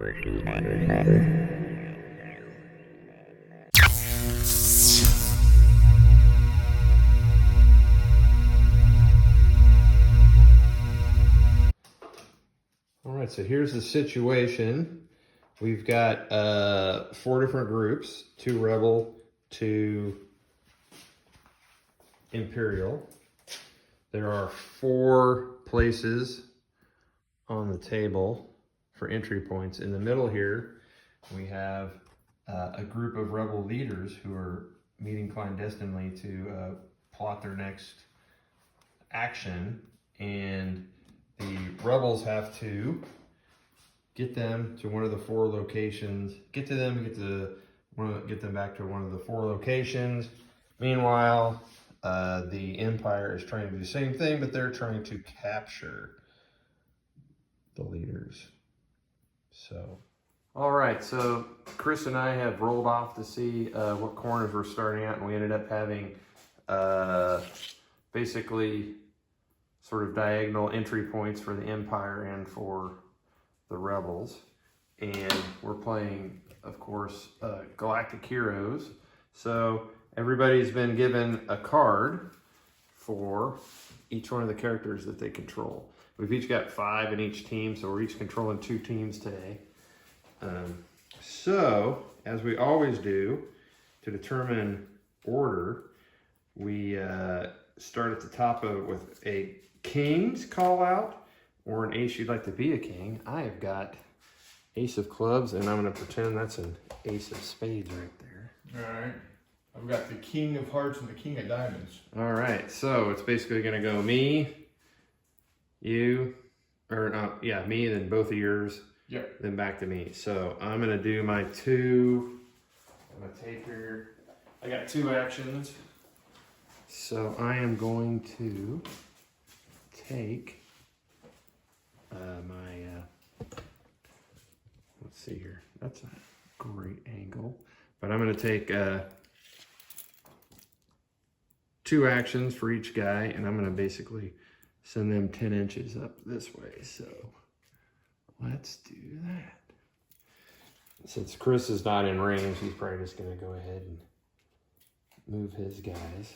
All right, so here's the situation. We've got 4 different groups, 2 Rebel, 2 Imperial. There are 4 places on the table for entry points. In the middle here, we have a group of Rebel leaders who are meeting clandestinely to plot their next action, and the Rebels have to get them to one of the 4 locations, get them back to one of the 4 locations. Meanwhile, the Empire is trying to do the same thing, but they're trying to capture the leaders. So, all right, so Chris and I have rolled off to see what corners we're starting at, and we ended up having basically sort of diagonal entry points for the Empire and for the Rebels. And we're playing, of course, Galactic Heroes. So everybody's been given a card for each one of the characters that they control. We've each got 5 in each team, so we're each controlling 2 teams today. So, as we always do, to determine order, we start at the top with a King's call out, or an ace you'd like to be a king. I have got Ace of Clubs, and I'm going to pretend that's an Ace of Spades right there. All right. I've got the King of Hearts and the King of Diamonds. All right, so it's basically going to go me, you, or no, yeah, me, then both of yours. Yep. Then back to me. So I'm going to do my 2. I'm going to take here. I got 2 actions. So I am going to take let's see here. That's a great angle. But I'm going to take 2 actions for each guy, and I'm going to basically send them 10 inches up this way. So let's do that. Since Chris is not in range, he's probably just going to go ahead and move his guys.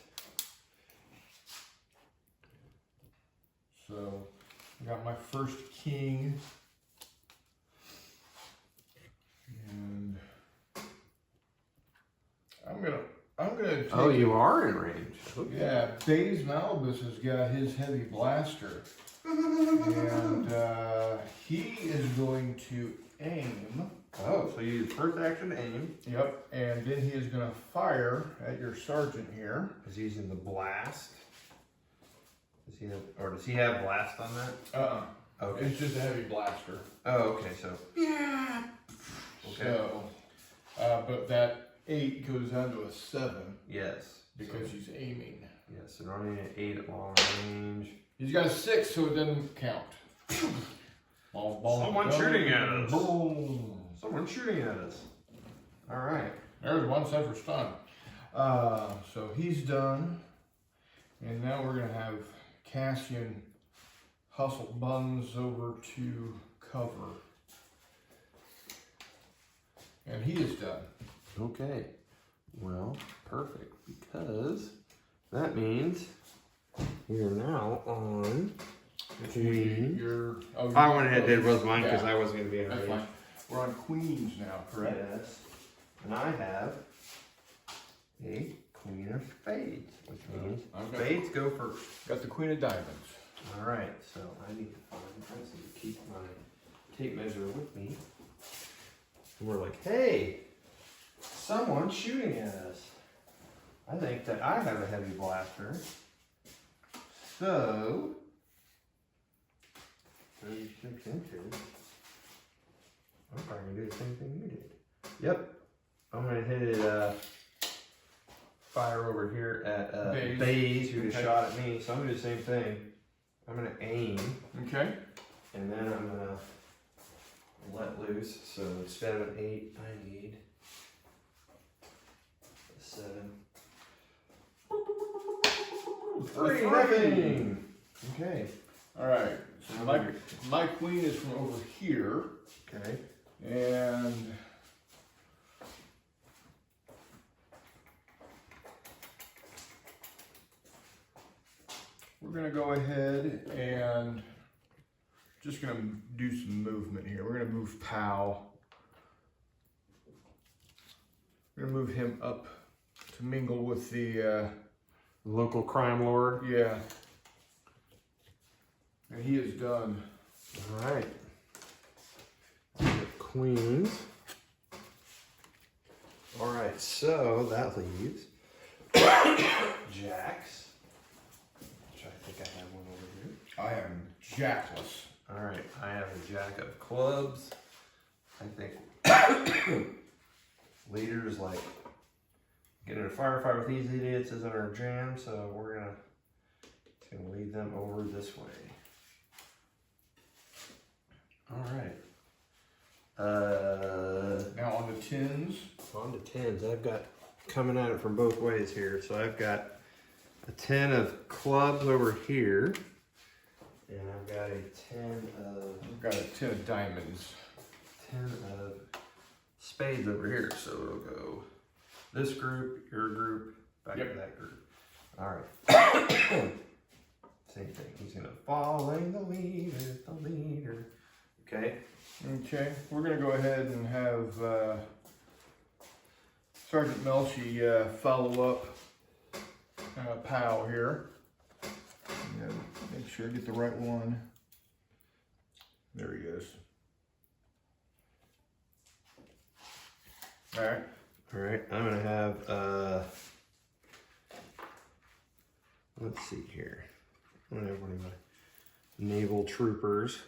So I got my first king, and I'm gonna take Oh, you are in range. Okay. Yeah, Baze Malbus has got his heavy blaster, and he is going to aim. Oh, so you use first action to aim. Yep, and then he is going to fire at your sergeant here. He's using the blast. Does he have blast on that? Okay. It's just a heavy blaster. Oh, okay, so. Yeah. Okay. So, but that 8 goes down to a 7. Yes. Because he's aiming. Yes, and running at 8 at long range. He's got a 6, so it doesn't count. Someone shooting at us. Boom. Someone shooting at us. All right. There's 1 set for stun. So he's done. And now we're going to have Cassian hustle Buns over to cover. And he is done. Okay. Well, perfect. Because that means we are now on Queen. I went ahead and did was mine because I wasn't going to be in range. Fine. We're on Queens now, correct? Yes. And I have a Queen of Spades, which means Spades go first. Got the Queen of Diamonds. All right, so I need to find something to keep my tape measure with me. And we're like, hey, someone's shooting at us. I think that I have a heavy blaster. So, 36 inches. I'm probably going to do the same thing you did. Yep. I'm going to hit it, fire over here at Baze, who just shot at me. So I'm going to do the same thing. I'm going to aim. Okay. And then I'm going to let loose. So instead of an 8, I need a 7. 3-0. Okay. All right. So my queen is from over here. Okay. And we're gonna go ahead and just gonna do some movement here. We're gonna move Pow. We're gonna move him up to mingle with the local crime lord. yeah. And he is done. All right. Queens. All right, so that leaves jacks, which I think I have one over here. I am jackless. All right, I have a jack of clubs. I think leaders like getting in a firefight with these idiots isn't our jam, so we're gonna lead them over this way. All right. Now on the tens. On to tens. I've got coming at it from both ways here. So I've got a 10 of clubs over here, and I've got a 10 of We've got a 10 of diamonds. 10 of spades over here. So it'll go this group, your group, back to that group. All right. Same thing. He's gonna follow the leader. Okay. Okay, we're gonna go ahead and have Sergeant Melshi follow up Pow here. And make sure I get the right one. There he is. All right. All right. I'm gonna have let's see here. I'm gonna have one of my naval troopers.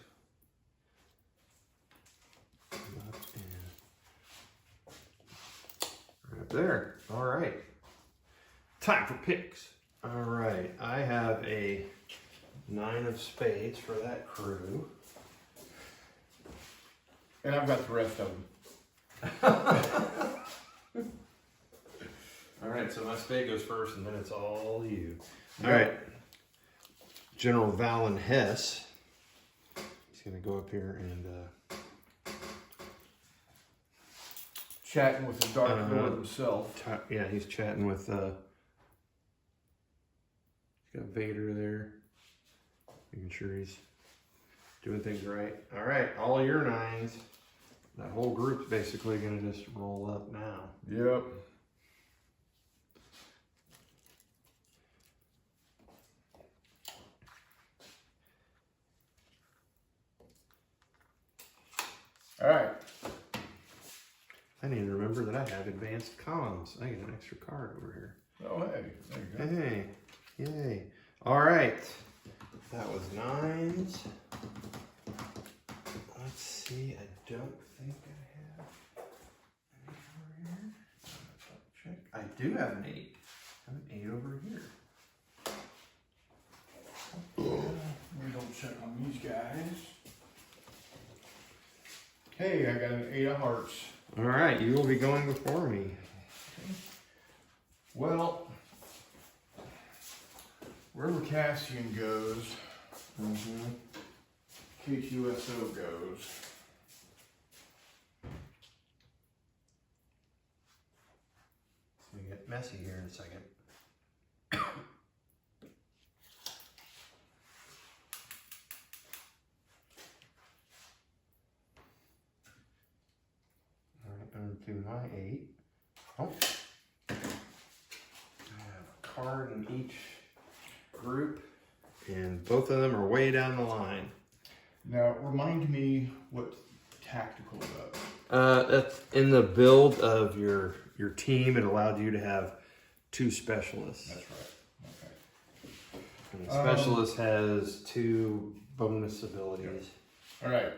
Right there. All right. Time for picks. All right. I have a 9 of spades for that crew. And I've got the rest of them. All right. So my spade goes first, and then it's all you. All right. General Valen Hess. He's gonna go up here and chatting with the Dark Lord himself. Yeah, he's chatting with he's got Vader there, making sure he's doing things right. All right, all your 9s. That whole group's basically gonna just roll up now. Yep. All right. I need to remember that I have advanced columns. I get an extra card over here. Oh, hey, there you go. Hey, yay. All right, that was 9s. Let's see, I don't think I have any over here. Check. I do have an 8. I have an 8 over here. We don't check on these guys. Hey, I got an 8 of hearts. All right, you will be going before me. Well, wherever Cassian goes, KQSO goes. It's gonna get messy here in a second. To my 8. Oh. I have a card in each group, and both of them are way down the line. Now, remind me what tactical does. That's in the build of your team. It allowed you to have 2 specialists. That's right. Okay. And the specialist has 2 bonus abilities. All right.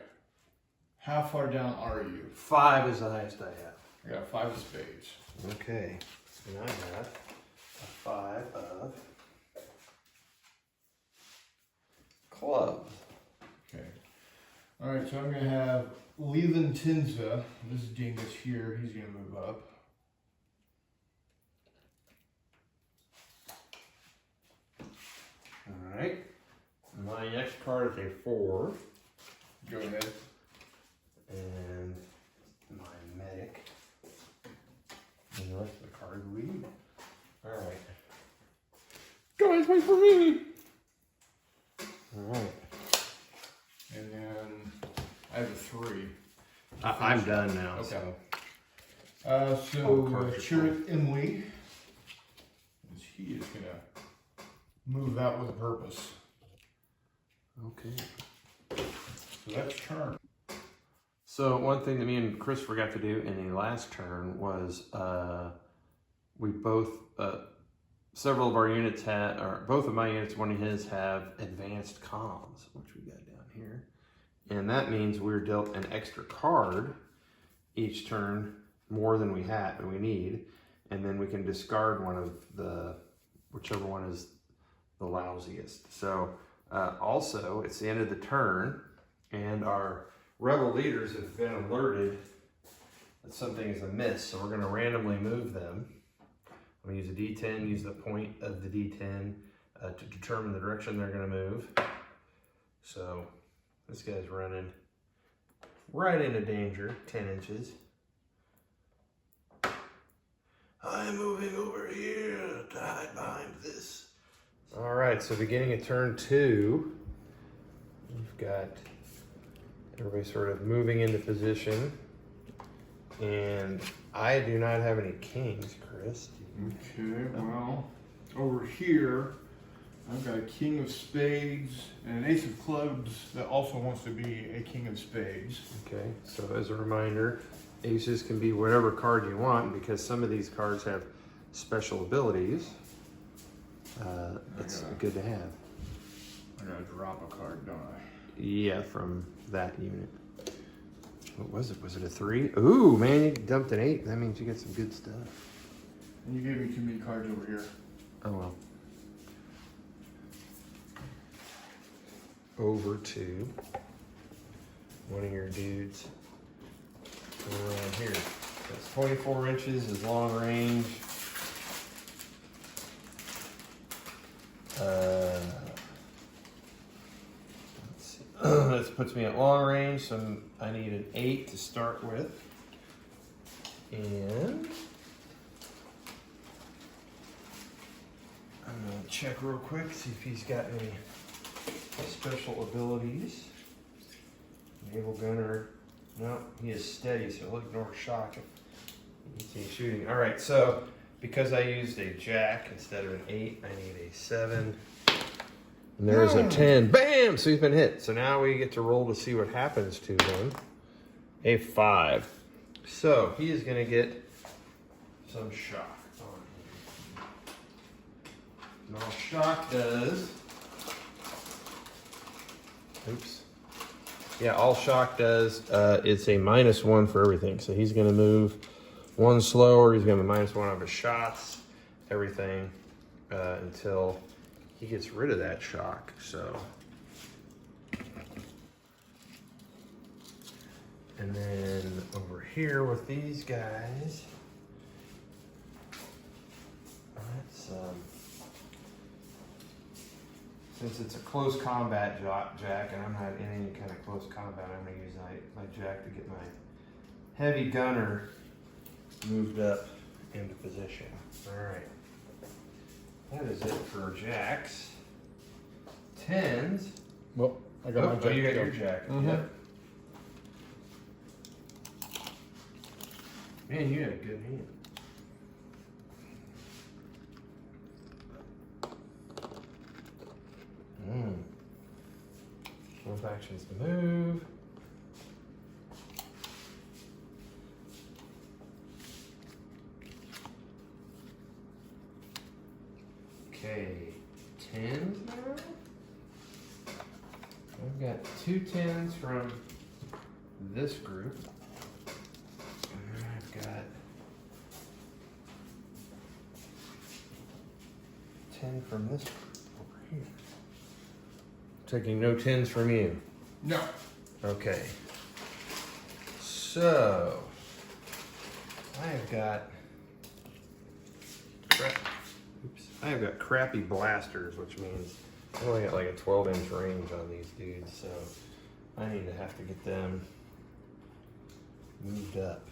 How far down are you? 5 is the highest I have. I got 5 of spades. Okay, and I have a 5 of clubs. Okay. All right, so I'm going to have Leland Tinza. This is Dingus here. He's going to move up. All right. My next card is a 4. Go ahead. And card lead. All right. Guys, wait for me. All right. And then I have a 3. I'm done now. Okay. So. Chirrut Emily, he is gonna move out with a purpose. Okay. So that's turn. So one thing that me and Chris forgot to do in the last turn was we both, several of our units had, or both of my units, one of his, have advanced comms, which we got down here. And that means we're dealt an extra card each turn, more than we need. And then we can discard one of the, whichever one is the lousiest. So also, it's the end of the turn, and our rebel leaders have been alerted that something is amiss, so we're going to randomly move them. I'm going to use a D10, use the point of the D10 to determine the direction they're going to move. So this guy's running right into danger, 10 inches. I'm moving over here to hide behind this. All right, so beginning of turn 2, we've got everybody sort of moving into position. And I do not have any kings, Chris. Okay, well, over here, I've got a king of spades and an ace of clubs that also wants to be a king of spades. Okay, so as a reminder, aces can be whatever card you want, because some of these cards have special abilities. It's good to have. I gotta drop a card, don't I? Yeah, from that unit. What was it? Was it a 3? Ooh, man, you dumped an 8. That means you get some good stuff. And you gave me too many cards over here. Oh well. Over to one of your dudes around here. That's 24 inches is long range. Let's see. This puts me at long range, so I need an 8 to start with. And I'm gonna check real quick, see if he's got any special abilities. Naval gunner. No, he is steady, so he'll ignore shock if he keeps shooting. All right, so because I used a jack instead of an 8, I need a 7. And there's a 10. Bam! So he's been hit. So now we get to roll to see what happens to him. A 5. So he is going to get some shock on him. And all shock does... Oops. Yeah, all shock does, it's a -1 for everything. So he's going to move 1 slower. He's going to be -1 of his shots, everything, until he gets rid of that shock. So, and then over here with these guys, let's since it's a close combat jack, and I'm not in any kind of close combat, I'm going to use my jack to get my heavy gunner moved up into position. All right. That is it for jacks. 10s. Well, I got my jack. Oh, you got your jack. Mm-hmm. Yep. Man, you had a good hand. Both actions to move. Okay, 10s now. I've got 2 10s from this group. And I've got 10 from this group over here. Taking no 10s from you. No. Okay. So I have got I have got crappy blasters, which means I only got like a 12-inch range on these dudes, so I need to have to get them moved up.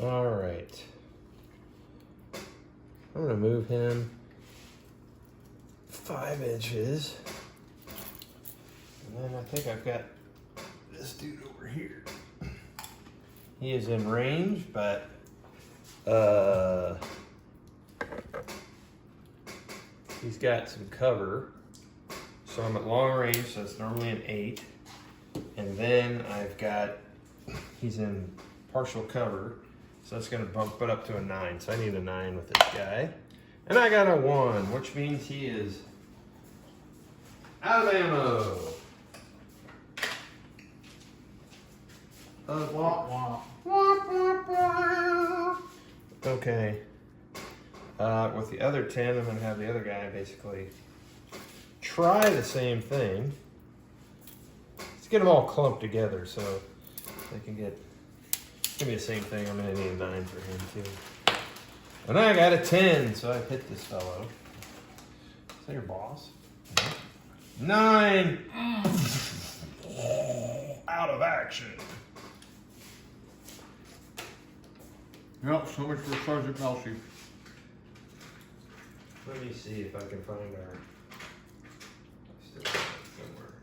All right. I'm gonna move him 5 inches. And then I think I've got this dude over here. He is in range, but he's got some cover. So I'm at long range, so it's normally an 8. And then he's in partial cover, so that's gonna bump it up to a 9. So I need a 9 with this guy. And I got a 1, which means he is out of ammo. Okay. With the other 10, I'm gonna have the other guy basically try the same thing. Let's get them all clumped together so they can get. Give me the same thing. I'm gonna need a 9 for him too. And I got a 10, so I've hit this fellow. Is that your boss? 9. Out of action. Yep, so much for Sergeant Melcy. Let me see if I can find our. Still got it somewhere.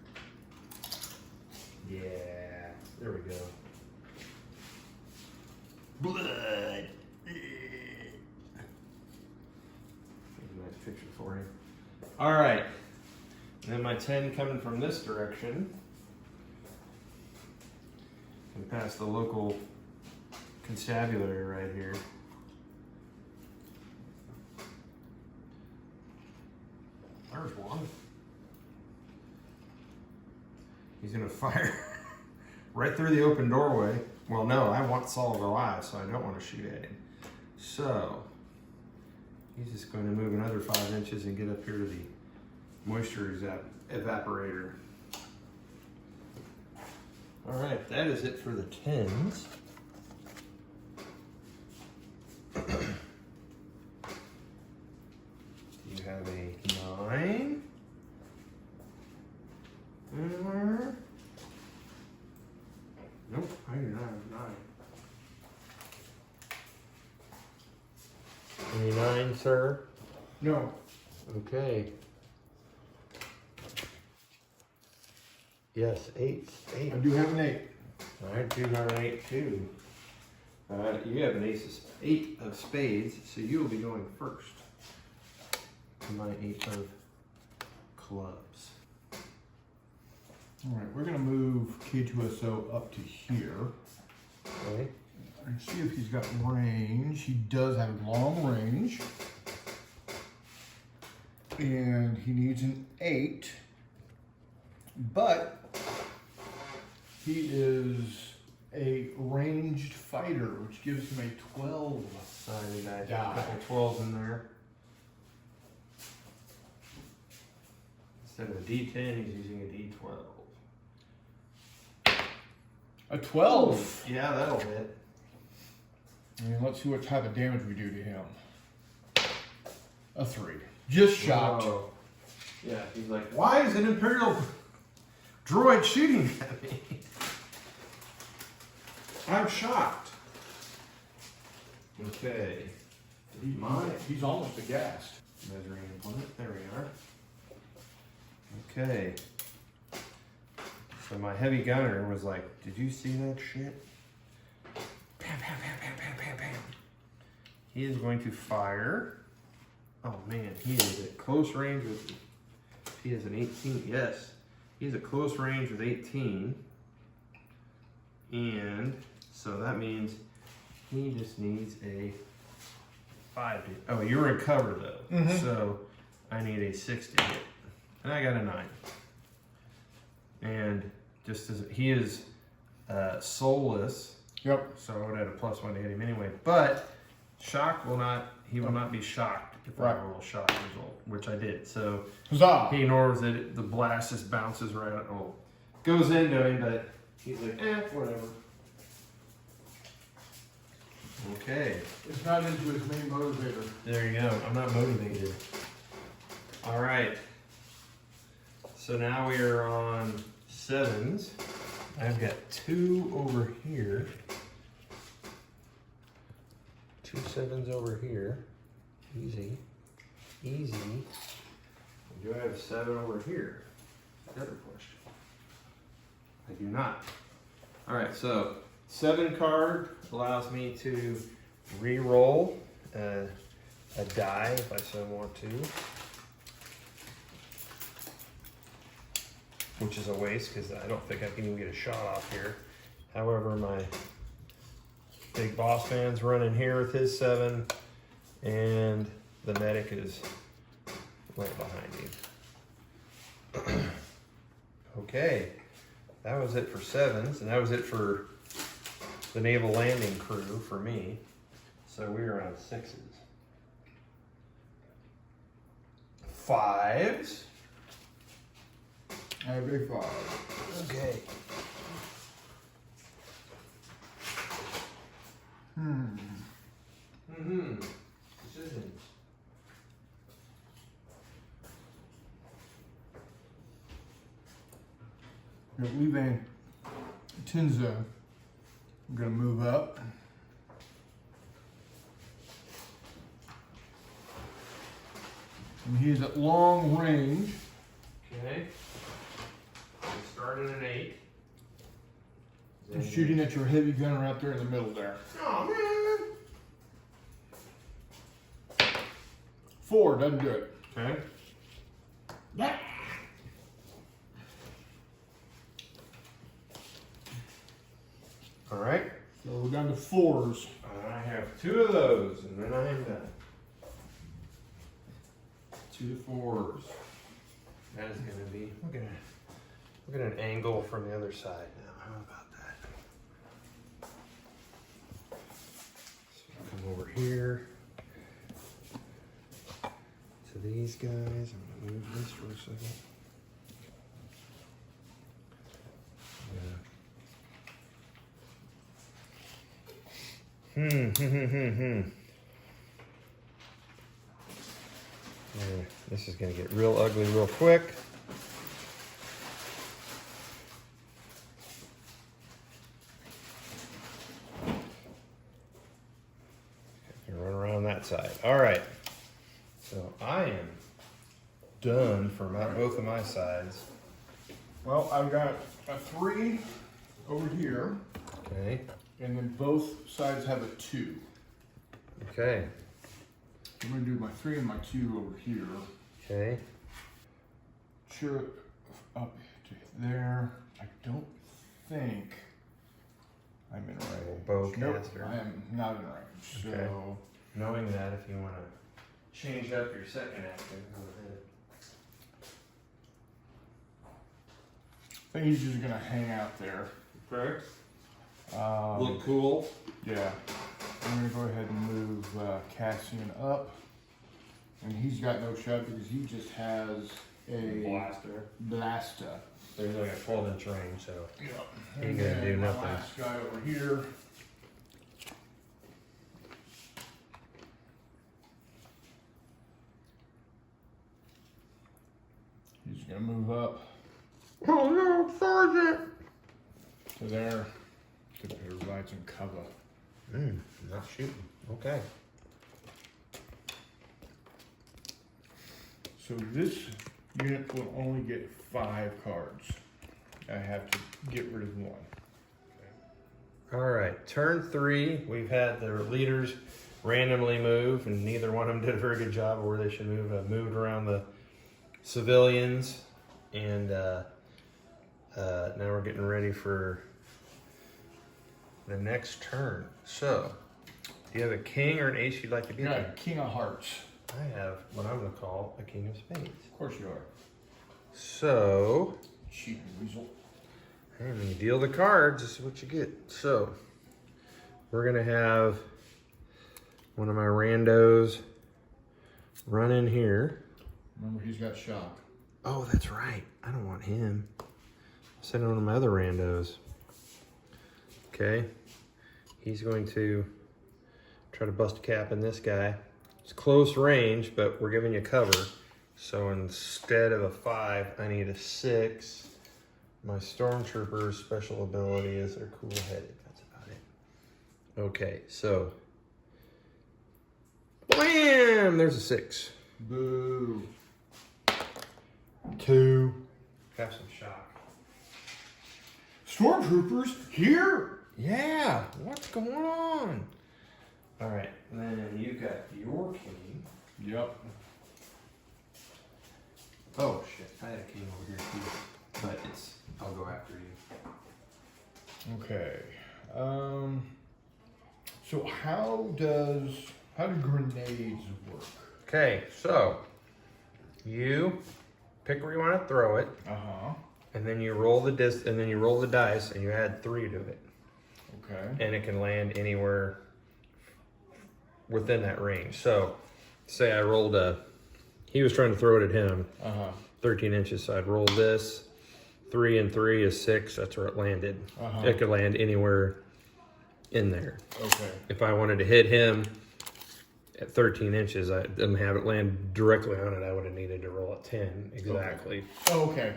Yeah, there we go. Blood. Here's a nice picture for him. All right. And then my 10 coming from this direction. And past the local constabulary right here. There's one. He's gonna fire right through the open doorway. Well, no, I want Saul alive, so I don't want to shoot at him. So he's just going to move another 5 inches and get up here to the moisture evaporator. All right, that is it for the 10s. You have a 9. Nope, I do not have 9. Any 9, sir? No. Okay. Yes, 8. I do have an 8. I do have an 8 too. You have an 8 of spades, so you will be going first. My 8 of clubs. All right, we're gonna move K2SO up to here. Okay. And see if he's got range. He does have long range. And he needs an 8. But he is a ranged fighter, which gives him a 12. Sorry, guys. Got a couple 12s in there. Instead of a D10, he's using a D12. A 12? Yeah, that'll hit. And let's see what type of damage we do to him. A 3. Just shocked. Whoa. Yeah, he's like, why is an Imperial droid shooting at me? I'm shocked. Okay. He's almost aghast. Measuring implement. There we are. Okay. So my heavy gunner was like, did you see that shit? Bam, bam, bam, bam, bam, bam, bam. He is going to fire. Oh man, he is at close range with, he is an 18, yes. He's at close range with 18. And so that means he just needs a 5 to, oh, you're in cover though. Mm-hmm. So I need a 6 to hit. And I got a 9. And just as he is soulless, Yep. so I would have a +1 to hit him anyway. But shock will not, he will not be shocked if I roll a shock result, which I did. So Huzzah! he ignores it, the blast just bounces right out, oh, goes into him, but he's like, whatever. Okay. It's not into his main motivator. There you go. I'm not motivated. All right. So now we are on 7s. I've got 2 over here. 2 7s over here. Easy. Easy. Do I have 7 over here? Another question. I do not. All right, so 7 card allows me to re-roll a die if I so want to, which is a waste because I don't think I can even get a shot off here. However, my big boss man's running here with his 7, and the medic is right behind me. Okay, that was it for 7s, and that was it for the naval landing crew for me. So we're on 6s. 5s. I have a 5. Okay. Decisions. Leaving Tinza, I'm gonna move up. And he's at long range. Okay. We started at 8. And shooting at your heavy gunner out there in the middle there. Oh man. 4 doesn't do it. Okay. All right. So we're down to 4s. I have 2 of those, and then I am done. 2 4s. That is going to be. Look at an angle from the other side now. How about that? So I'll come over here to these guys. I'm going to move this for a second. Yeah, this is going to get real ugly real quick. Run around that side. All right. So I am done for both of my sides. Well, I've got a 3 over here. Okay. And then both sides have a 2. Okay. I'm gonna do my 3 and my 2 over here. Okay. Sure, up to there. I don't think I'm in range. Bowcaster. Nope, I am not in range. Okay. So Knowing that, if you want to change up your second action, go ahead. I think he's just gonna hang out there. Correct. Look cool. Yeah. I'm gonna go ahead and move Cassian up. And he's got no shot because he just has a blaster. There's like a 12-inch range, so Yeah. he ain't gonna do nothing. My last guy over here. He's gonna move up Oh no, Sergeant! to there to provide some cover. Not shooting. Okay. So this unit will only get 5 cards. I have to get rid of 1. All right, turn 3. We've had the leaders randomly move, and neither one of them did a very good job of where they should move. Moved around the civilians, and now we're getting ready for the next turn. So, do you have a king or an ace you'd like to be? Yeah, King of Hearts. I have what I'm going to call a king of spades. Of course you are. So, Cheating weasel. and when you deal the cards, this is what you get. So, we're going to have one of my randos run in here. Remember, he's got shock. Oh, that's right. I don't want him. I'll send one of my other randos. Okay. He's going to try to bust a cap in this guy. It's close range, but we're giving you cover. So instead of a 5, I need a 6. My Stormtrooper's special ability is they're cool-headed. That's about it. Okay, so Blam! There's a 6. Boo. 2. Have some shock. Stormtroopers here. Yeah, what's going on? All right, then you got your king. Yep. Oh shit, I had a king over here too, but I'll go after you. Okay. So how do grenades work? Okay, so you pick where you want to throw it, and then you roll the dice, and you add 3 to it, Okay. and it can land anywhere within that range. So, say I rolled he was trying to throw it at him, 13 inches. So I'd roll this. 3 and 3 is 6. That's where it landed. It could land anywhere in there. Okay. If I wanted to hit him at 13 inches, and have it land directly on it, I would have needed to roll a 10 exactly. Okay.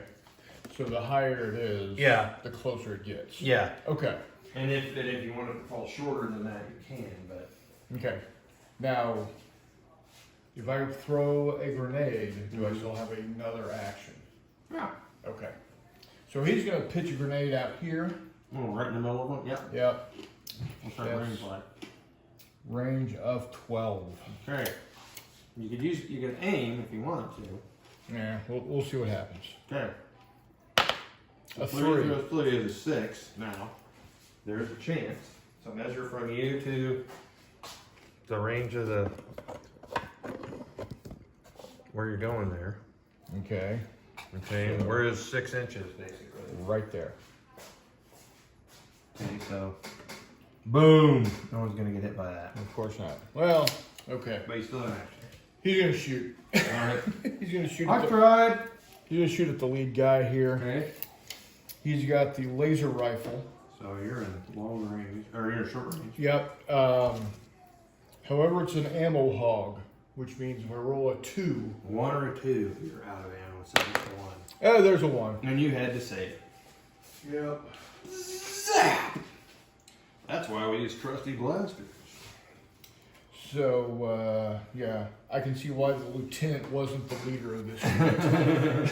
So the higher it is, Yeah. the closer it gets. Yeah. Okay. And if you want it to fall shorter than that, you can. But Okay. Now, if I throw a grenade, do I still have another action? yeah, Okay. So he's going to pitch a grenade out here. oh, right in the middle of it. Yep. Yep. What's that Yes. range like? Range of 12. Okay. You could aim if you wanted to. Yeah, we'll see what happens. Okay. A 3 3. to 3 is a 6 now. There's a chance. So measure from you to the range of where you're going there. Okay. Okay, and where is 6 inches basically? Right there. Okay, so boom. No one's gonna get hit by that. Of course not. Well, okay. But you still have action. He's going to shoot. Alright. He's going to shoot. I tried. He's going to shoot at the lead guy here. Okay. He's got the laser rifle. So you're in long range, or you're in short range. Yep. However, it's an ammo hog, which means if I roll a 2. 1 or a 2, you're out of ammo, so it's a 1. Oh, there's a 1. And you had to save. Yep. Zap! That's why we use trusty blasters. So, yeah, I can see why the lieutenant wasn't the leader of this unit.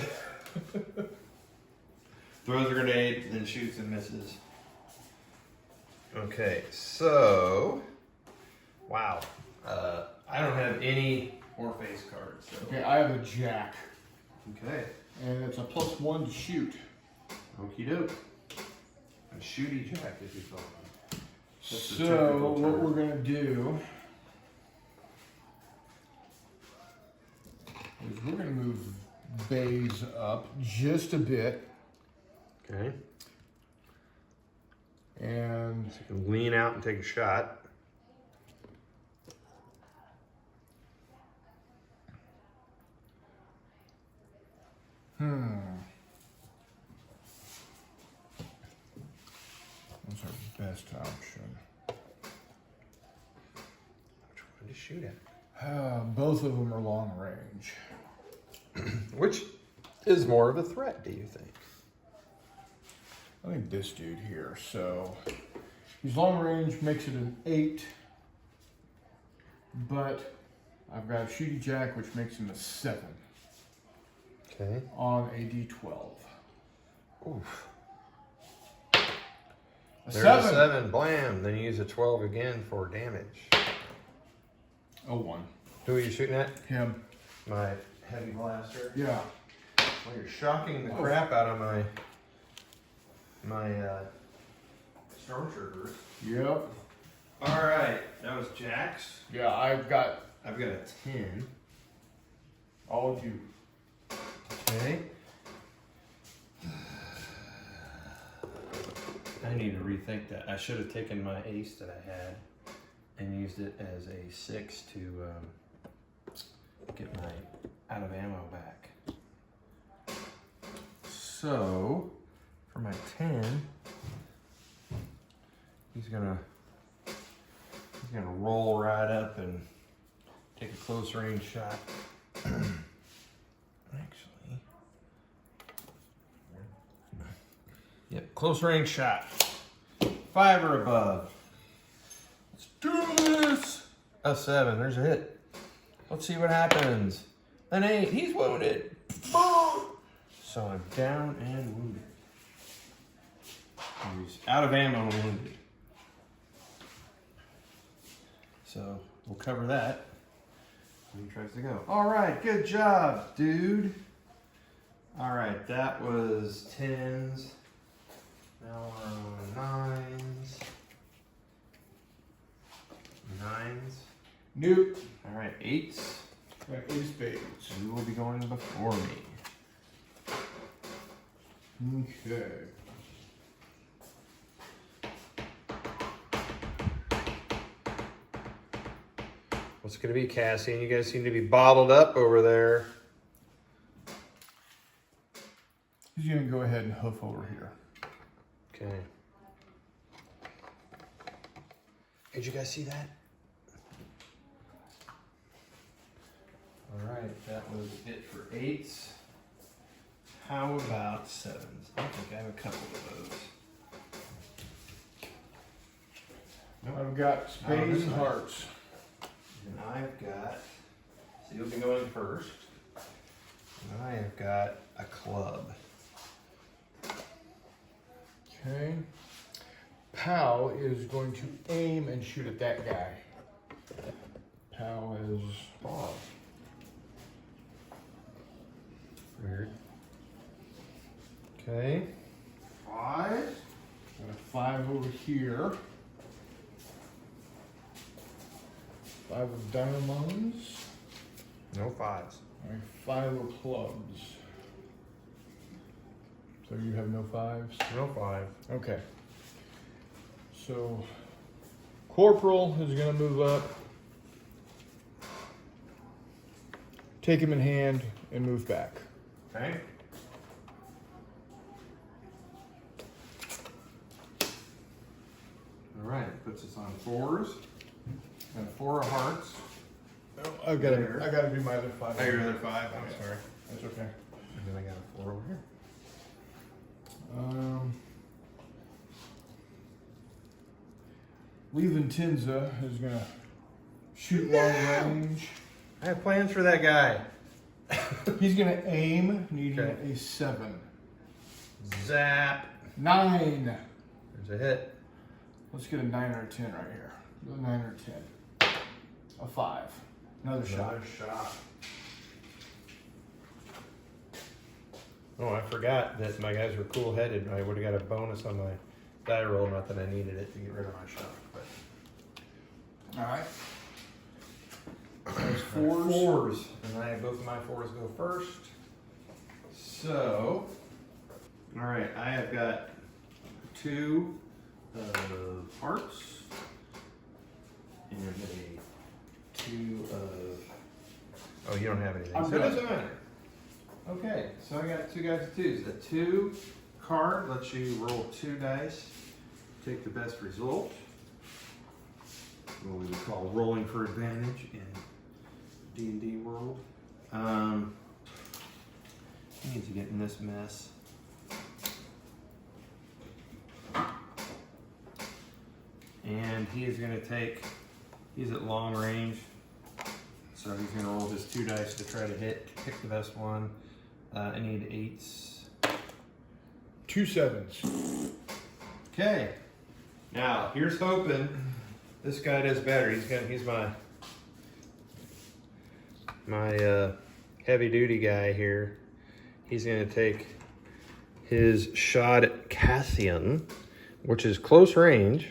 Throws a grenade, then shoots and misses. Okay, so wow. I don't have any Orpheus cards. So. Okay, I have a jack, Okay. and it's a +1 to shoot. Okie doke. A shooty jack, if you call it. That's the So, technical what term. we're going to do is we're going to move bays up just a bit, Okay. and So you can lean out and take a shot. what's our best option? Which one to shoot at? Both of them are long range. Which is more of a threat, do you think? I think this dude here. So he's long range, makes it an 8, but I've got a shooty jack, which makes him a 7 Okay. on a D12. Oof. A There's 7. a 7. Blam. Then you use a 12 again for damage. A 1. Who are you shooting at? Him. My heavy blaster. Yeah. Well, you're shocking the crap out of my stormtroopers. Yep. All right, that was Jack's. Yeah, I've got I've got a 10. all of you. Okay. I need to rethink that. I should have taken my ace that I had and used it as a 6 to get my out of ammo back. So, for my 10, he's gonna roll right up and take a close range shot. Actually, yep, close range shot. 5 or above. Let's do this. A 7. There's a hit. Let's see what happens. An 8. He's wounded. Boom! So I'm down and wounded. He's out of ammo and wounded. So we'll cover that when he tries to go. All right, good job, dude. All right, that was 10s. Now we're on 9s. 9s. Nope. All right, 8s. Got 8 spades. You will be going before me. Okay. What's going to be, Cassian? You guys seem to be bottled up over there. He's going to go ahead and hoof over here. Okay. Did you guys see that? All right, that was it for 8s. How about 7s? I think I have a couple of those. Nope. I've got spades and hearts. And I've got, so you'll be going first. And I have got a club. Okay. Pow is going to aim and shoot at that guy. Pow is Bob. Weird. Okay. 5. Got a 5 over here. 5 of diamonds. No 5s. All right, 5 of clubs. So you have no 5s? No 5. Okay. So Corporal is going to move up. Take him in hand and move back. Okay. All right, puts us on 4s. Got a 4 of hearts. Oh, I gotta do my other 5. Oh, your other 5. I'm sorry. That's okay. And then I got a 4 over here. Leaving Tinza is gonna shoot long range. I have plans for that guy. He's gonna aim, needing Okay. a 7. Zap. 9. There's a hit. Let's get a 9 or a 10 right here. Do a 9 or a 10. A 5. Another shot. Another shot. Oh, I forgot that my guys were cool-headed. I would have got a bonus on my die roll. Not that I needed it to get rid of my shot. But All right. there's 4s. And I both of my 4s go first. So, all right, I have got 2 hearts and a 2 of. Oh, you don't have anything. I'm So it good. doesn't matter. Okay, so I got 2 guys of 2s. A 2 card lets you roll 2 dice, take the best result. What we would call rolling for advantage in D&D world. He needs to get in this mess. And he is going to take, he's at long range, so he's going to roll his 2 dice to try to pick the best one. I need 8s. 2 7s. Okay. Now, here's hoping this guy does better. He's my heavy duty guy here. He's going to take his shot at Cassian, which is close range.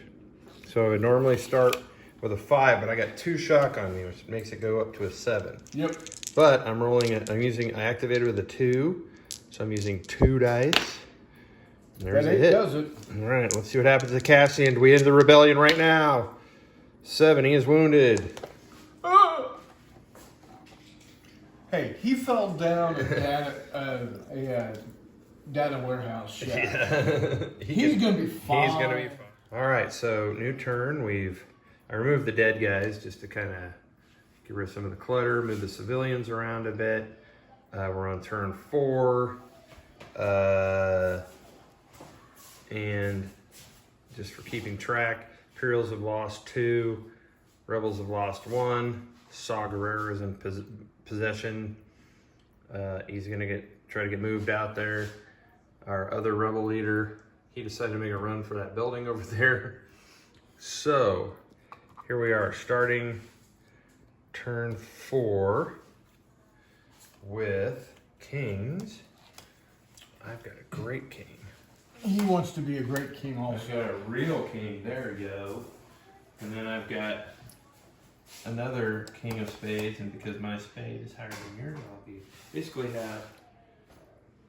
So I would normally start with a 5, but I got 2 shotgun me, which makes it go up to a 7. Yep. But I'm rolling it. I activated with a 2, so I'm using 2 dice. And there's That a 8 hit. does it. All right, let's see what happens to Cassian. We end the rebellion right now. 7, he is wounded. Ah! Hey, he fell down a data warehouse shaft. Yeah. He's gonna be fine. He's gonna be fine. All right, so new turn. I removed the dead guys just to kind of get rid of some of the clutter, move the civilians around a bit. We're on turn 4. And just for keeping track, Imperials have lost 2, Rebels have lost 1. Saw Gerrera is in possession. He's gonna try to get moved out there. Our other rebel leader, he decided to make a run for that building over there. So here we are, starting turn 4 with kings. I've got a great king. He wants to be a great king I've also. got a real king, there we go. And then I've got another king of spades, and because my spade is higher than yours, I'll be basically have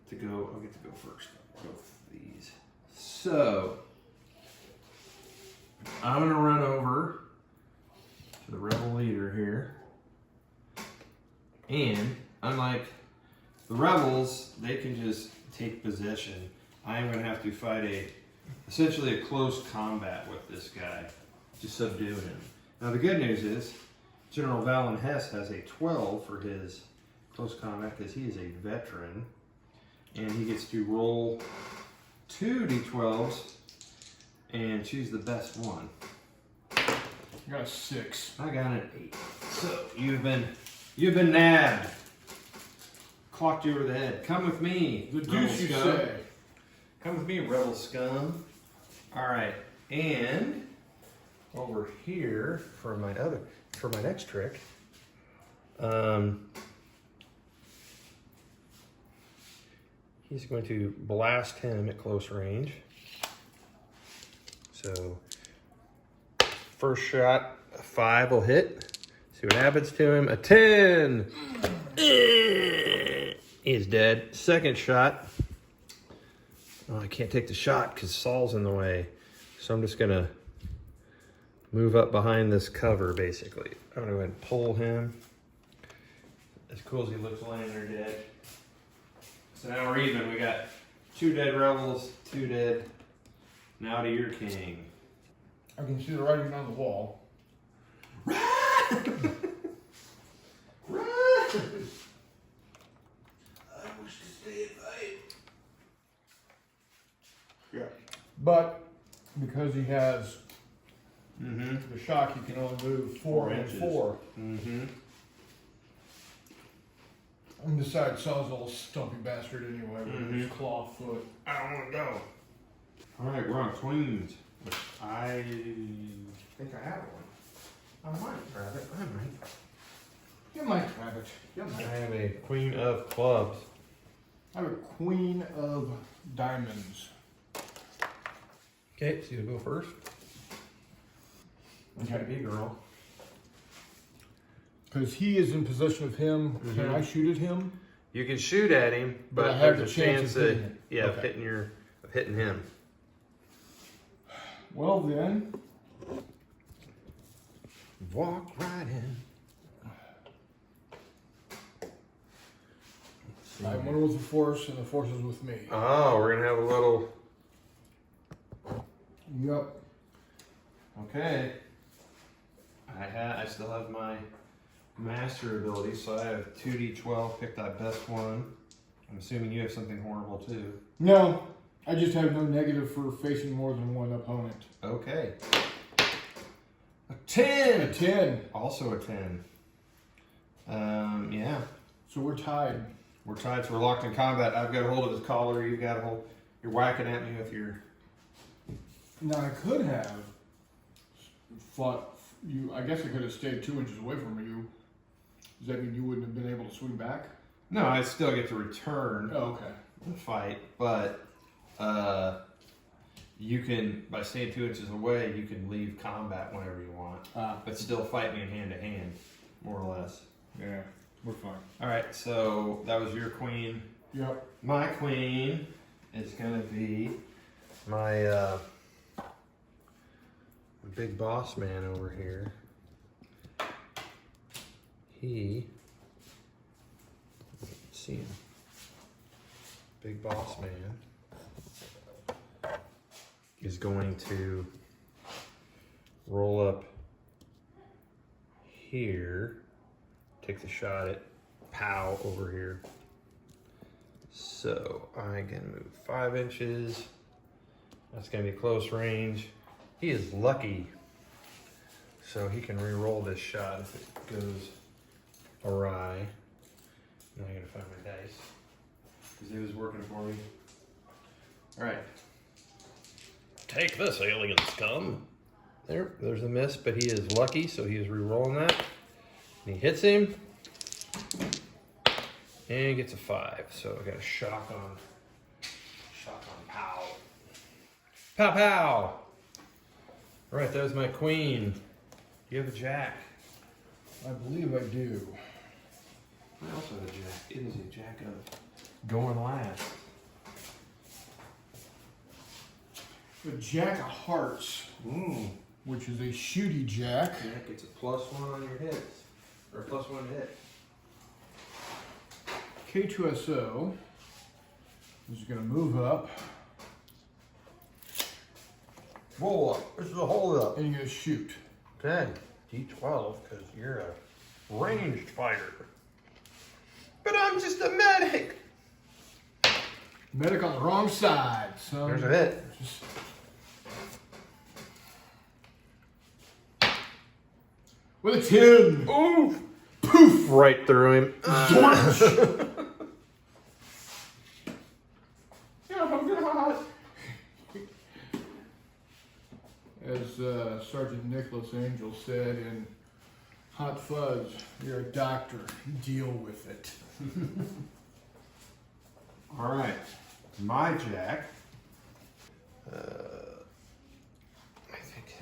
to go, I'll get to go first on both of these. So, I'm gonna run over to the rebel leader here. And unlike the rebels, they can just take possession. I am gonna have to fight essentially a close combat with this guy to subdue him. Now the good news is, General Valen Hess has a 12 for his close combat because he is a veteran. And he gets to roll 2 d12s and choose the best one. You got a 6. I got an 8. So you've been nabbed. Clocked you over the head. Come with me. The rebel deuce you scum. say. Come with me, rebel scum. All right, and over here for my next trick. He's going to blast him at close range. So first shot, a 5 will hit. See what happens to him. A 10. He's dead. Second shot. Oh, I can't take the shot because Saul's in the way. So I'm just gonna move up behind this cover, basically. I'm gonna go ahead and pull him. As cool as he looks laying there dead. So now we're even. We got 2 dead rebels, 2 dead. Now to your king. I can see the writing on the wall. Run! I wish to stay and fight. Yeah. But because he has Mm-hmm. the shock, he can only move 4 and inches. 4. Mm-hmm. And besides, Saul's a little stumpy bastard anyway with his claw foot. I don't want to go. All right, we're on queens. Which I think I have one. I might grab it. I might. You might have it. You I might. have a queen of clubs. I have a queen of diamonds. Okay, so you go first. Okay. Be girl. Because he is in possession of him. Can Mhm. I shoot at him? You can shoot at him, But but I have there's a the chance chance of that hitting it. of Okay. hitting him. Well then, Walk right in. I'm one with the force and the force is with me. Oh, we're gonna have a little. Yup. Okay. I still have my master ability, so I have 2d12. Pick that best one. I'm assuming you have something horrible too. No, I just have no negative for facing more than one opponent. Okay. A 10. A 10. Also a 10. Yeah. So we're tied. We're tied, so we're locked in combat. I've got a hold of his collar. You've got a hold. You're whacking at me with your. Now I could have fought you. I guess I could have stayed 2 inches away from you. Does that mean you wouldn't have been able to swing back? No, I still get to return Oh, okay. the fight, but you can, by staying 2 inches away, you can leave combat whenever you want, but still fight me in hand to hand, more or less. Yeah, we're fine. All right, so that was your queen. Yep. My queen is gonna be my big boss man over here. He, let's see him. Big boss man is going to roll up here, take the shot at Pow over here. So I can move 5 inches. That's gonna be close range. He is lucky. So he can re-roll this shot if it goes awry. Now I gotta find my dice. Because he was working for me. Alright. Take this, alien scum. There's a miss, but he is lucky, so he is re-rolling that. And he hits him. And gets a 5. So I got a shock on pow. Pow pow! Alright, that was my queen. You have a jack. I believe I do. I also have a jack. It is a jack of going last. The Jack of Hearts, which is a shooty jack. Jack gets a +1 on your hits. Or +1 to hit. K2SO is going to move up. Roll up. This is a hold up. And you're going to shoot. Okay. D12, because you're a ranged fighter. But I'm just a medic. Medic on the wrong side, son. There's a hit. With a 10. Ooh! Poof! Right through him. As Sergeant Nicholas Angel said in Hot Fuzz, you're a doctor, deal with it. All right, my jack. I think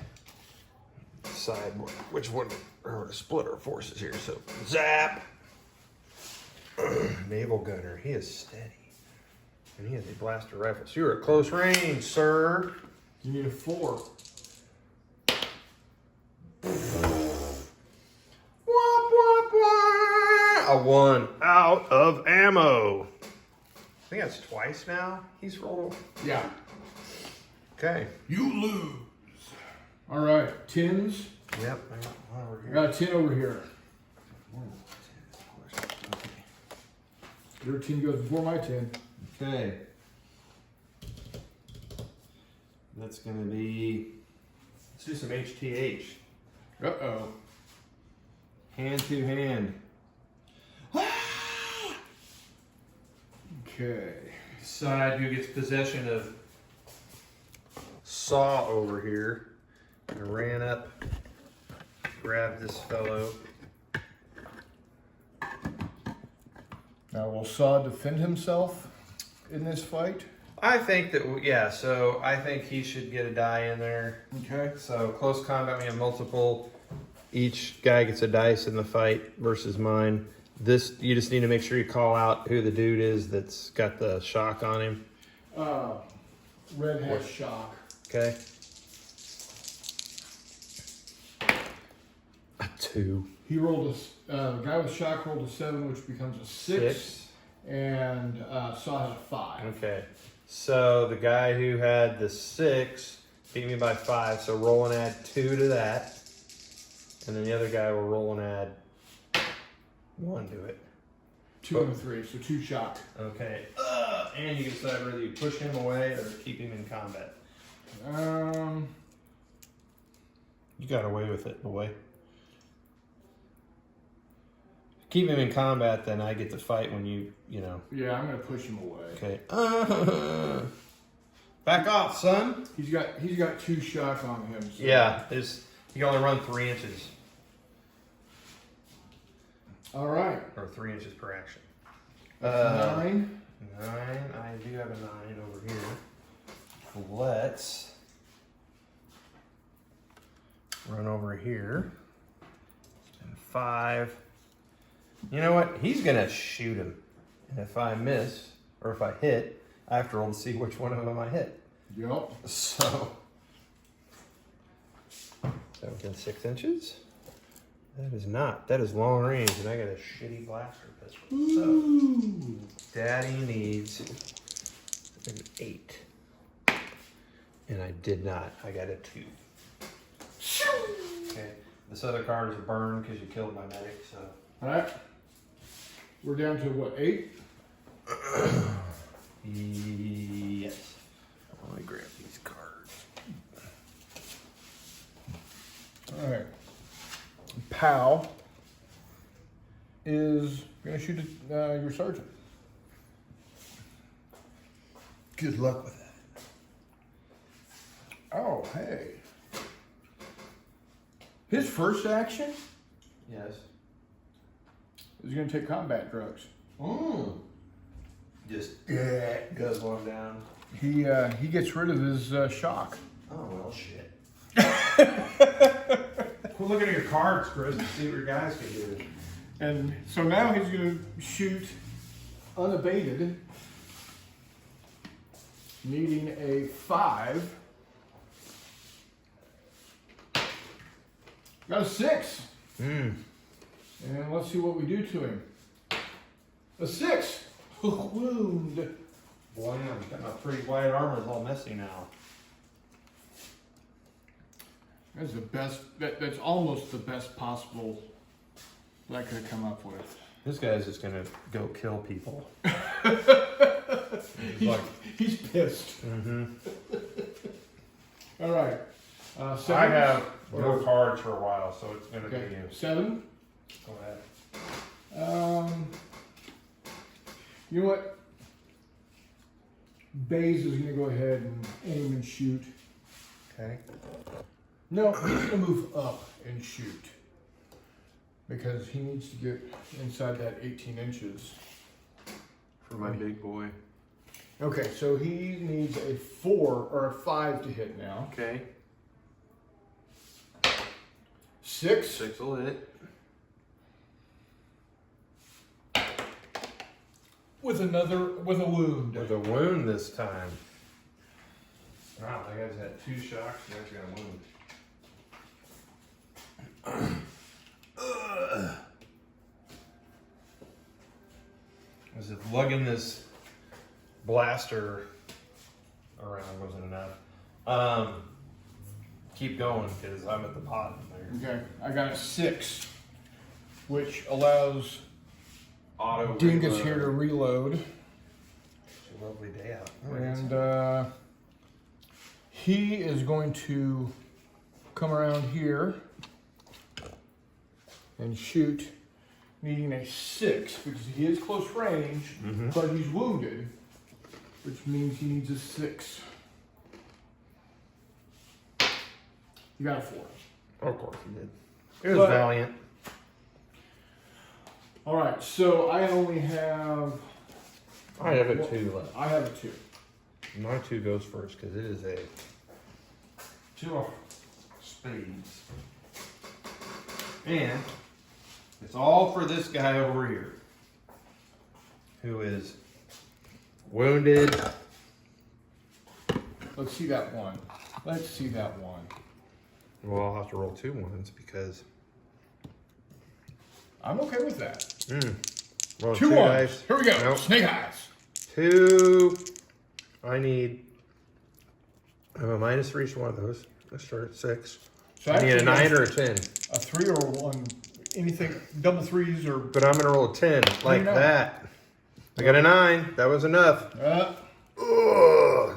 decide which one we're going to split our forces here. So zap, naval gunner. He is steady, and he has a blaster rifle. So you're at close range, sir. You need a 4. Wah, wah, wah. A 1 out of ammo. I think that's twice now. He's rolled. Yeah. Okay. You lose. All right, 10s. Yep. I got one over I here. got a 10 over here. Okay. Your 10 goes before my 10. Okay. That's gonna be. Let's do some HTH. Uh-oh. Hand to hand. Okay. Decide who gets possession of Saw over here. I ran up, grabbed this fellow. Now, will Saw defend himself in this fight? I think that, yeah, so I think he should get a die in there. Okay. So close combat, we have multiple. Each guy gets a dice in the fight versus mine. This, you just need to make sure you call out who the dude is that's got the shock on him. Red has shock. Okay. A 2. He rolled a, guy with shock rolled a 7, which becomes a 6. And Saw has a 5. Okay. So the guy who had the 6 beat me by 5. So roll and add 2 to that. And then the other guy will roll and add 1 to it. 2 and a 3, so 2 shock. Okay. And you can decide whether you push him away or keep him in combat. You got away with it, boy. Keep him in combat, then I get to fight when you know. Yeah, I'm gonna push him away. Okay. Back off, son. He's got 2 shock on him. So. Yeah, you can only run 3 inches. All right. Or 3 inches per action. 9. 9. I do have a 9 over here. Let's run over here. And 5. You know what? He's gonna shoot him. And if I miss, or if I hit, I have to roll to see which one of them I hit. Yep. So, is that within 6 inches? That is not. That is long range, and I got a shitty blaster pistol. So, Daddy needs an 8. And I did not. I got a 2. Okay. This other card is a burn because you killed my medic, so. All right. We're down to what, 8? Yes. Let me grab these cards. All right. pal is going to shoot at, your sergeant. Good luck with that. Oh, hey. His first action Yes. is going to take combat drugs. Just goes one down. He gets rid of his shock. Oh, well, shit. Quit looking at your cards, Chris, and see what your guys can do. And so now he's going to shoot unabated, needing a 5. Got a 6. And let's see what we do to him. A 6. Wound. Boy, I've got my pretty white armor is all messy now. That's the best. That's almost the best possible that I could have come up with. This guy's just gonna go kill people. He's pissed. All right. 7. I have no cards for a while, so it's gonna Okay. be you. 7. Go ahead. You know what? Baze is going to go ahead and aim and shoot. Okay. No, he's going to move up and shoot. Because he needs to get inside that 18 inches. For my big boy. Okay, so he needs a 4 or a 5 to hit now. Okay. 6. 6 will hit. With a wound. With a wound this time. Wow, that guy's had 2 shocks, now he's got a wound. As if lugging this blaster around wasn't enough. Keep going, because I'm at the bottom there. Okay, I got a 6, which allows Auto Dingus reload. here to reload. It's a lovely day out. And he is going to come around here and shoot, needing a 6 because he is close range, but he's wounded, which means he needs a 6. You got a 4. Of course he did. It was But- valiant. All right, so I only have. I have a 2 left. I have a 2. My 2 goes first because it is a 2 of spades. And it's all for this guy over here who is wounded. Let's see that 1. Let's see that 1. Well, I'll have to roll 2 ones because. I'm okay with that. Roll 2 dice. ones. Here we go. Nope. Snake eyes. 2. I need. I have a minus for each one of those. Let's start at 6. So I need a actually, 9 or a 10. A 3 or a 1. Anything, double 3s or. But I'm gonna roll a 10 like know. that. I got a 9. That was enough. Ugh.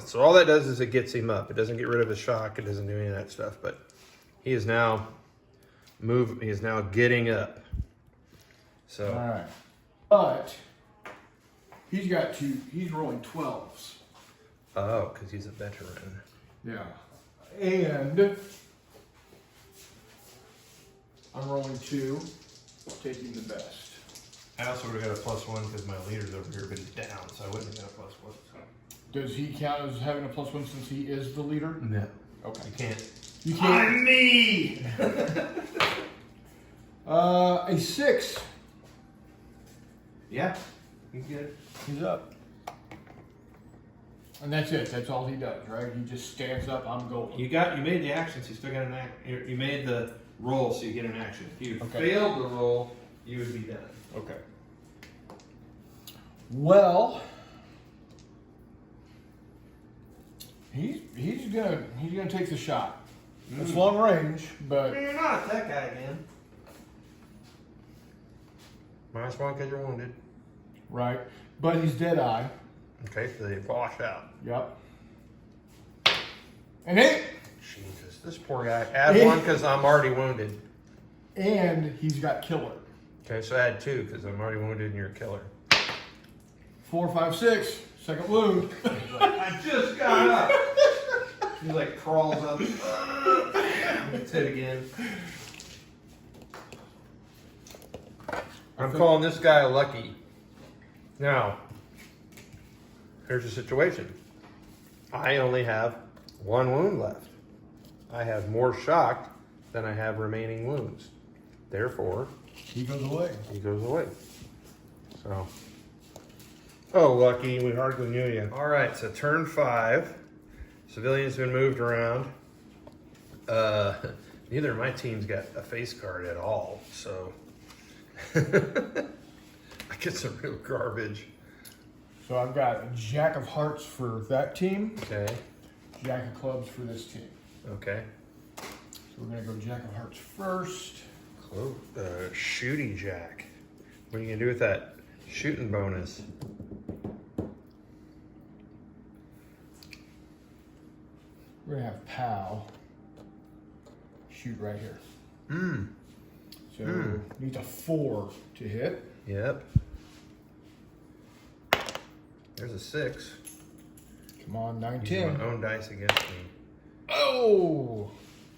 So all that does is it gets him up. It doesn't get rid of his shock. It doesn't do any of that stuff. But he is now He is now getting up. So. All right. But he's got 2. He's rolling 12s. Oh, because he's a veteran. Yeah. And I'm rolling 2, taking the best. I also would have got a +1 because my leader's over here, but he's down, so I wouldn't have got a +1. Does he count as having a +1 since he is the leader? No. Okay. You can't. You can't. I'm me! A 6. Yeah. He's good. He's up. And that's it. That's all he does, right? He just stands up. I'm going. You made the actions. You still got an act. You made the roll, so you get an action. If you Okay. failed the roll, you would be done. Okay. Well, he's gonna take the shot. It's long range, but You're not that guy again. -1 because you're wounded. right. But he's dead eye. Okay, so they wash out. Yep. And 8. Jesus, this poor guy. Add 1 because I'm already wounded. And he's got killer. Okay, so add 2 because I'm already wounded and you're a killer. 4, 5, 6. Second wound. I just got up. He like crawls up. Gets hit again. I'm calling this guy lucky. Now, here's the situation. I only have 1 wound left. I have more shocked than I have remaining wounds. Therefore, He goes away. he goes away. So, oh, lucky, we hardly knew you. All right, so turn 5. Civilians been moved around. Neither of my teams got a face card at all, so I get some real garbage. So I've got a Jack of Hearts for that team, Okay, Jack of Clubs for this team. okay. So we're gonna go Jack of Hearts first. Shooty Jack. What are you gonna do with that shooting bonus? We're gonna have Pal shoot right here. So needs a 4 to hit. Yep. There's a 6. Come on, 9, Using 10. my own dice against me. Oh!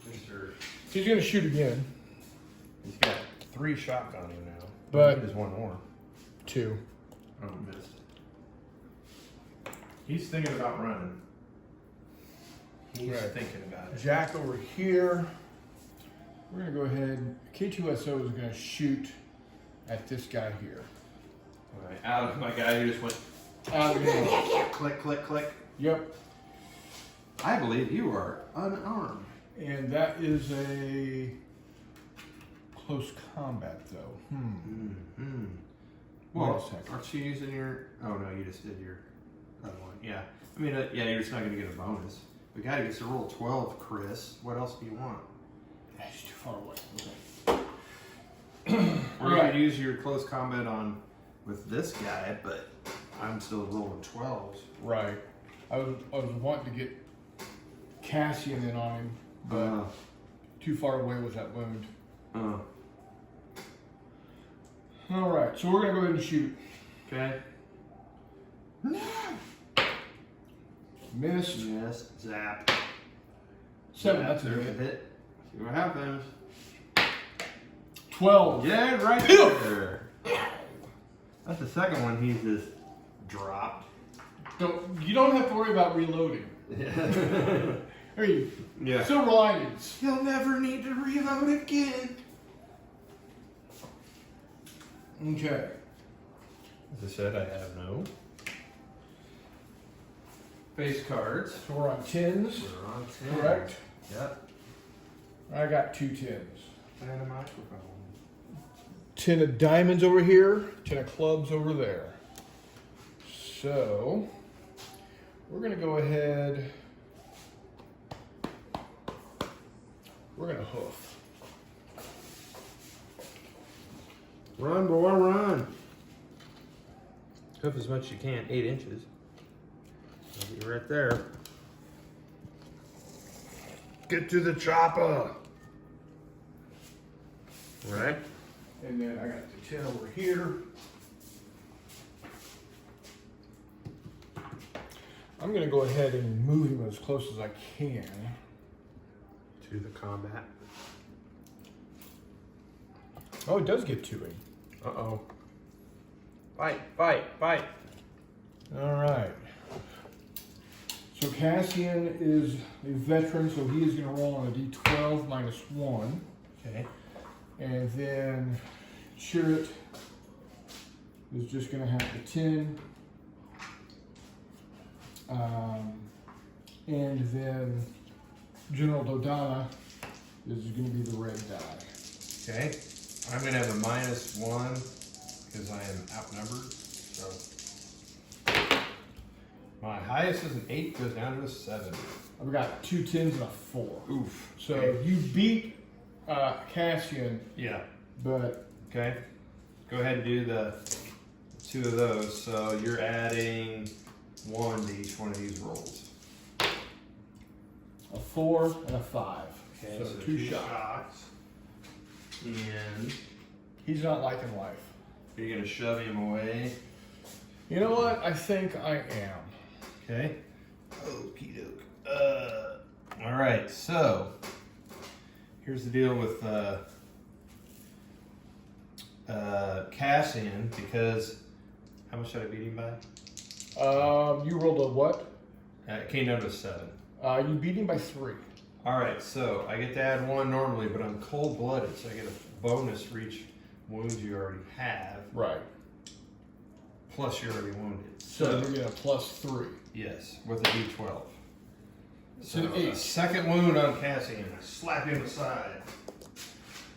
Mr. He's gonna shoot again. He's got 3 shock on him now. But- there's 1 more. 2. Oh, missed. He's thinking about running. He's Right. thinking about it. Jack over here. We're gonna go ahead. K2SO is gonna shoot at this guy here. All right, out of my guy who just went Out of the click, click, click. Yep. I believe you are unarmed. And that is a close combat, though. Mm-hmm. Wait a Well, second. aren't you using your? Oh no, you just did your other one. Yeah. I mean, yeah, you're just not going to get a bonus. The guy gets to roll 12, Chris. What else do you want? He's too far away. We're going to use your close combat on with this guy, but I'm still rolling 12s. Right. I was wanting to get Cassian in on him, but too far away was that wound. All right, so we're gonna go ahead and shoot. Okay. Missed. Yes. Zap. 7. That's a There's hit. hit. See what happens. 12. Yeah, right there. That's the second one he's just dropped. You don't have to worry about reloading. I mean, Yeah. silver linings. You'll never need to reload again. Okay. As I said, I have no face cards. So we're on 10s. We're on 10. Correct. Yep. I got 2 10s. And a microphone. 10 of diamonds over here, 10 of clubs over there. So we're gonna go ahead. We're gonna hoof. Run, boy, run. Hoof as much as you can, 8 inches. I'll be right there. Get to the chopper. Right? And then I got the 10 over here. I'm gonna go ahead and move him as close as I can. To the combat. Oh, it does get to him. Uh-oh. Fight, fight, fight. All right. So Cassian is a veteran, so he is gonna roll on a D12 -1. Okay. And then Chirrut is just going to have the 10. And then General Dodonna is going to be the red die. Okay. I'm going to have a -1 because I am outnumbered. So my highest is an 8, goes down to a 7. I've got 2 10s and a 4. Oof. So Okay. you beat Cassian, Yeah. but Okay. Go ahead and do the 2 of those. So you're adding 1 to each one of these rolls. a 4 and a 5. Okay. So 2 shots. And He's not liking life. you're gonna shove him away. You know what? I think I am. Okay. Okie doke. All right. So here's the deal with Cassian, because how much did I beat him by? You rolled a what? It came down to 7. You beat him by 3. All right, so I get to add 1 normally, but I'm cold-blooded, so I get a bonus for each wounds you already have. Right. Plus you're already wounded. So you're getting a +3. Yes, with a D12. It's an 8. Second wound on Cassian. I slap him aside.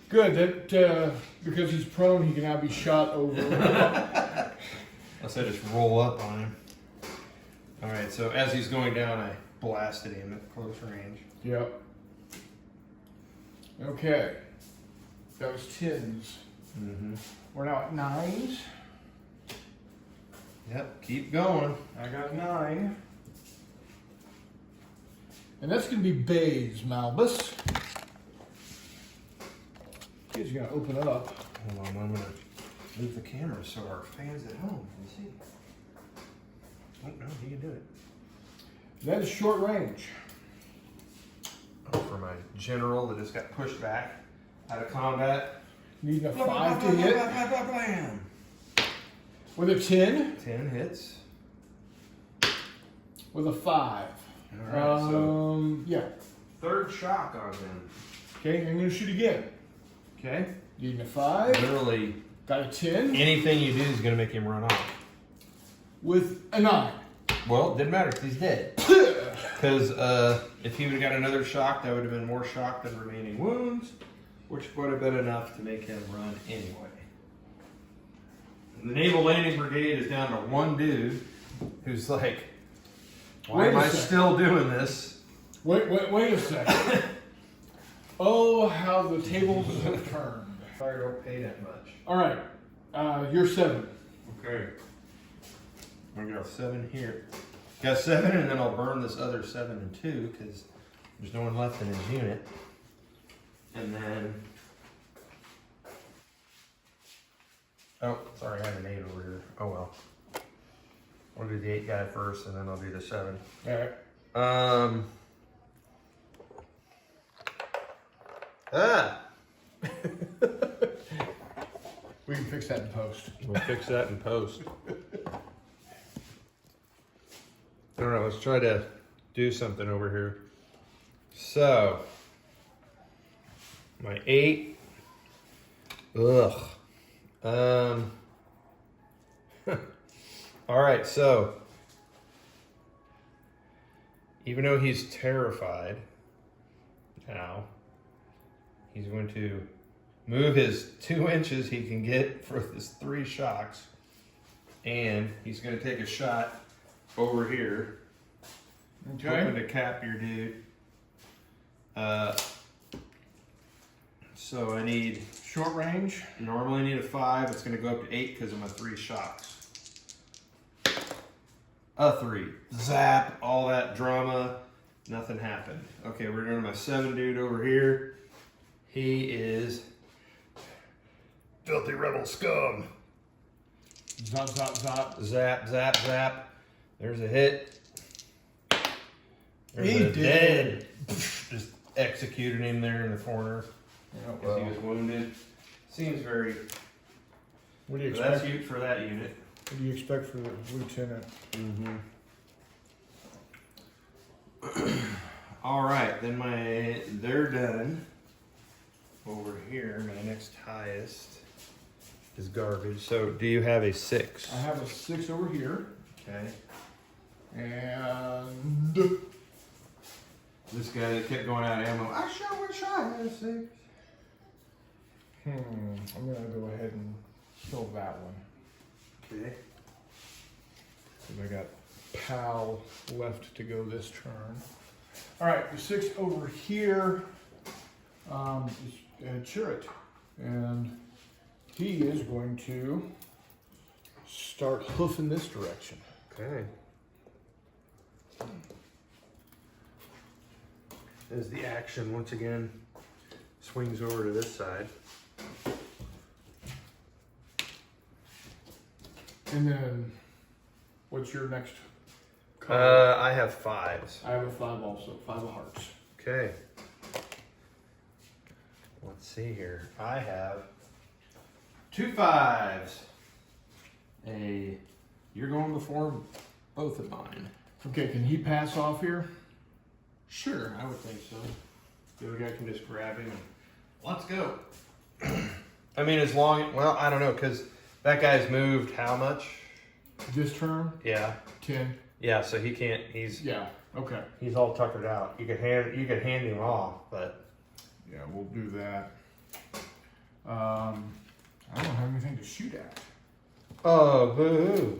Good. That because he's prone, he can now be shot over. Unless I just roll up on him. All right, so as he's going down, I blasted him at close range. Yep. Okay. That was 10s. Mm-hmm. We're now at 9s. Yep, keep going. I got 9. And that's going to be bays, Malbus. He's going to open it up. Hold on, I'm going to move the camera so our fans at home can see. Oh, no, he can do it. That is short range. Oh, for my general that just got pushed back out of combat. Needing a 5 to hit. Blam. With a 10. 10 hits. With a 5. All right, so Yeah. third shock on them. Okay, I'm going to shoot again. Okay. Needing a 5. Literally, Got a 10. anything you do is going to make him run off. With a 9. Well, it didn't matter because he's dead. Because if he would have got another shock, that would have been more shock than remaining wounds, which would have been enough to make him run anyway. And the Naval Landing Brigade is down to 1 dude who's like, why am I still doing this? Wait a second. Oh, how the tables have turned. Sorry, I don't pay that much. All right, you're 7. Okay. I got 7 here. Got 7, and then I'll burn this other 7 and 2 because there's no one left in his unit. And then, oh, sorry, I have an 8 over here. Oh well. I'll do the 8 guy first, and then I'll do the 7. All right. We can fix that in post. We'll fix that in post. All right, let's try to do something over here. So, my 8. Ugh. All right, so even though he's terrified now, he's going to move his 2 inches he can get for his 3 shocks, and he's going to take a shot over here. Okay. Hoping to cap your dude. So I need, Short range. normally need a 5. It's going to go up to 8 because of my 3 shocks. A 3. Zap, all that drama. Nothing happened. Okay, we're doing my 7 dude over here. He is filthy rebel scum. Zap, zap, zap. Zap, zap, zap. There's a hit. There's He a did. dead. Just executed him there in the corner Yeah, because he was wounded. Seems very. What do you So that's expect? huge for that unit. What do you expect for the lieutenant? Mm-hmm. All right, then they're done. Over here, my next highest is garbage. So, do you have a 6? I have a 6 over here. Okay. And This guy that kept going out of ammo. I sure wish I had a 6. I'm gonna go ahead and kill that one. Okay. And I got Pal left to go this turn. All right, the 6 over here is Chirrut, and he is going to start hoofing this direction. Okay. As the action once again swings over to this side. And then, what's your next card? I have 5s. I have a 5 also. 5 of hearts. Okay. Let's see here. I have 2 5s. You're going before both of mine. Okay, can he pass off here? Sure, I would think so. The other guy can just grab him and let's go. I mean, as long, well, I don't know, because that guy's moved how much? This turn? Yeah. 10. Yeah, so he can't, he's Okay. he's all tuckered out. You could hand him off, but Yeah, we'll do that. I don't have anything to shoot at. oh, boo-hoo.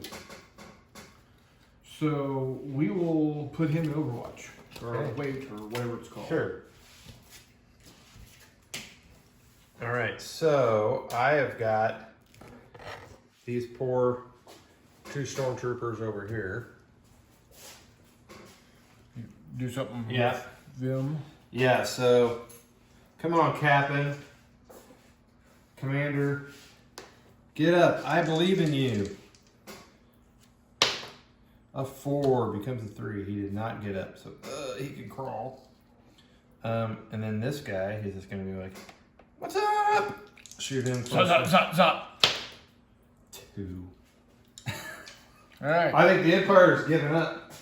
So we will put him in Overwatch. Or Okay. wait, or whatever it's called. Sure. All right, so I have got these poor 2 stormtroopers over here. Do something Yeah. with them. Yeah, so come on, Captain. Commander, get up. I believe in you. A 4 becomes a 3. He did not get up, so he can crawl. And then this guy, he's just going to be like, what's up? Shoot him. Zop. 2. All right. I think the Empire's giving up.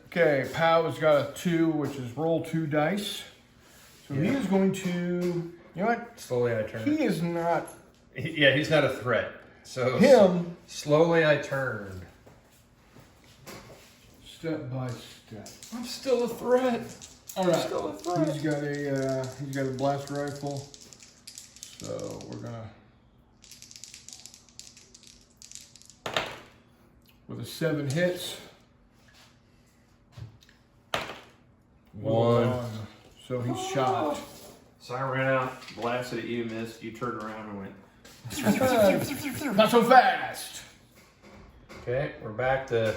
Okay, Pow has got a 2, which is roll 2 dice. So he Yeah. is going to, you know what? Slowly I turn. He is not Yeah, he's not a threat. So him. slowly I turned. Step by step. I'm still a threat. All right. Still a threat. He's got a blast rifle. So we're gonna with a 7 hits. 1. So he's shot. So I ran out, blasted at you, missed. You turned around and went. Not so fast. Okay, we're back to,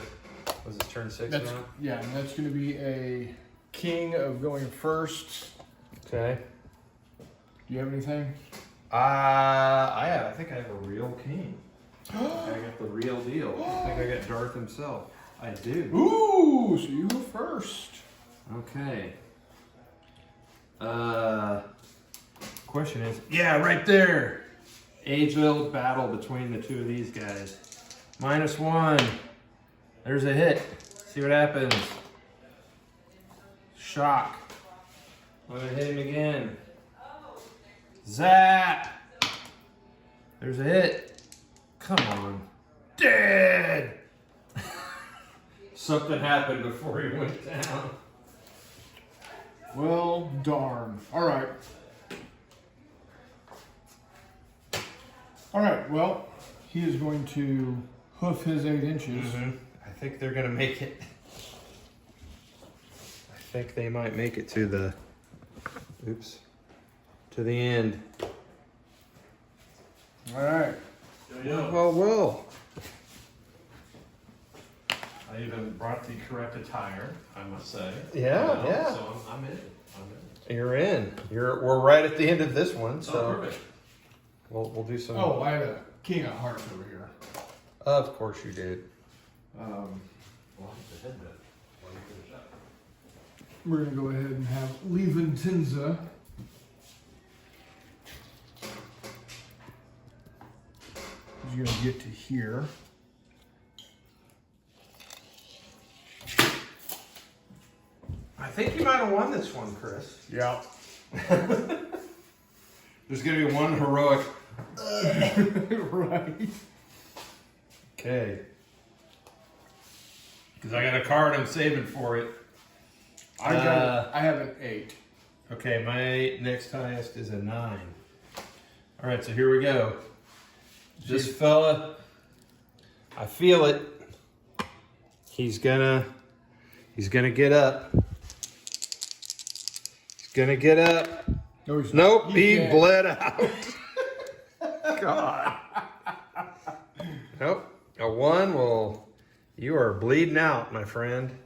was it turn 6 That's now? yeah, and that's gonna be a king of going first. Okay. Do you have anything? I think I have a real king. I got the real deal. I think I got Darth himself. I do. Ooh, so you go first. Okay. Question is, yeah, right there. Age-old battle between the 2 of these guys. -1. There's a hit. See what happens. Shock. I'm gonna hit him again. Zap. There's a hit. Come on. Dead. Something happened before he went down. Well, darn. All right. All right, well, he is going to hoof his 8 inches. I think they're gonna make it. I think they might make it to the, oops, to the end. All right. Well. I even brought the correct attire, I must say. Yeah, yeah. So I'm in. You're in. We're right at the end of this one, Oh, so perfect. we'll do some. Oh, I had a king of hearts over here. Of course you did. Well, the head bit. Why don't you finish up? We're going to go ahead and have Leventinza. He's going to get to here. I think you might have won this one, Chris. Yeah. There's gonna be one heroic. Right. Okay. Because I got a card I'm saving for it. I have an 8. Okay, my next highest is a 9. All right, so here we go. This fella, I feel it. He's gonna get up. He's gonna get up. No, he's Nope, not. he can't. bled out. God. Nope, a 1 will. You are bleeding out, my friend.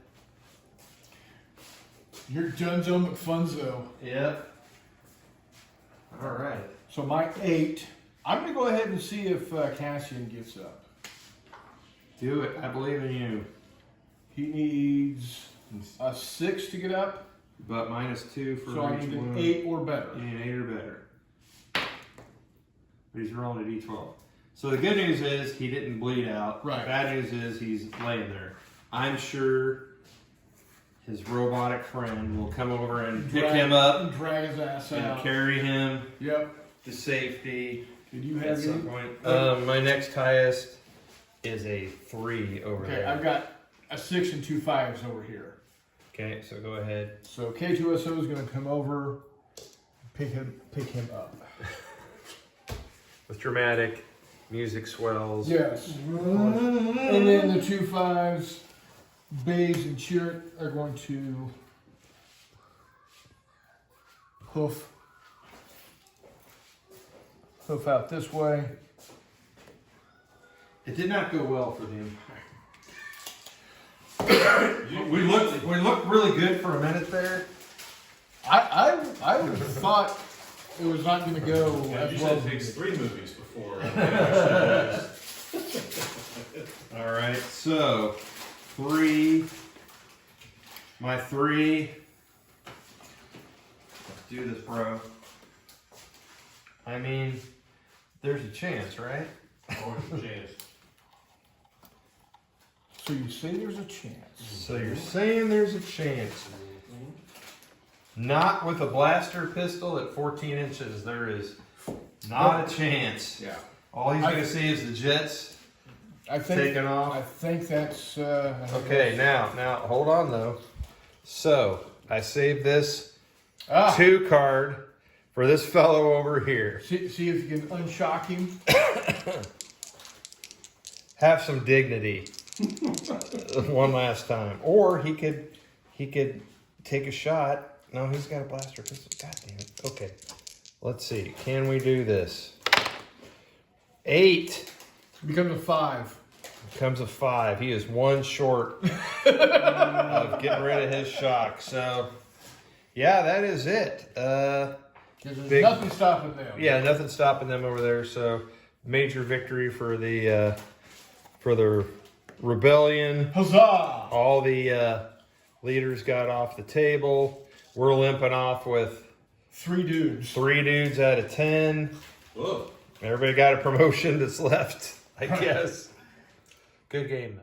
You're Dunzo McFunzo. Yep. All right. So my 8. I'm going to go ahead and see if Cassian gets up. Do it. I believe in you. He needs a 6 to get up. But -2 for So I each need an wound. 8 or better. You need an 8 or better. But he's rolling a d12. So the good news is he didn't bleed out. Right. Bad news is he's laying there. I'm sure his robotic friend will come over and pick him up and drag his ass and out. carry him Yep. to safety. Did you At have some any? point. My next highest is a 3 over Okay, there. I've got a 6 and 2 5s over here. Okay, so go ahead. So K2SO is going to come over, pick him up. With dramatic music swells. Yes. And then the 2 5s, Bays and Chirrut are going to hoof out this way. It did not go well for the Empire. we looked really good for a minute there. I would have thought it was not going to go Yeah, as you well. said it takes 3 movies before. All right, so 3. My 3. Let's do this, bro. I mean, there's a chance, right? Always a chance. So you say there's a chance. So you're saying there's a chance. Not with a blaster pistol at 14 inches. There is not a chance. Yeah. All he's going to see is the jets I think taking off. I think that's Okay, now hold on though. So I saved this 2 card for this fellow over here. See if you can unshock him. Have some dignity. One last time, or he could take a shot. No, he's got a blaster pistol. God damn it. Okay, let's see. Can we do this? 8 Becomes a 5. becomes a 5. He is 1 short of getting rid of his shock. So, yeah, that is it. Because there's Big- nothing stopping them. Yeah, nothing stopping them over there. So, major victory for the rebellion. Huzzah! All the leaders got off the table. We're limping off with 3 dudes. 3 dudes out of 10. Whoa. Everybody got a promotion that's left, I guess. Good game, though.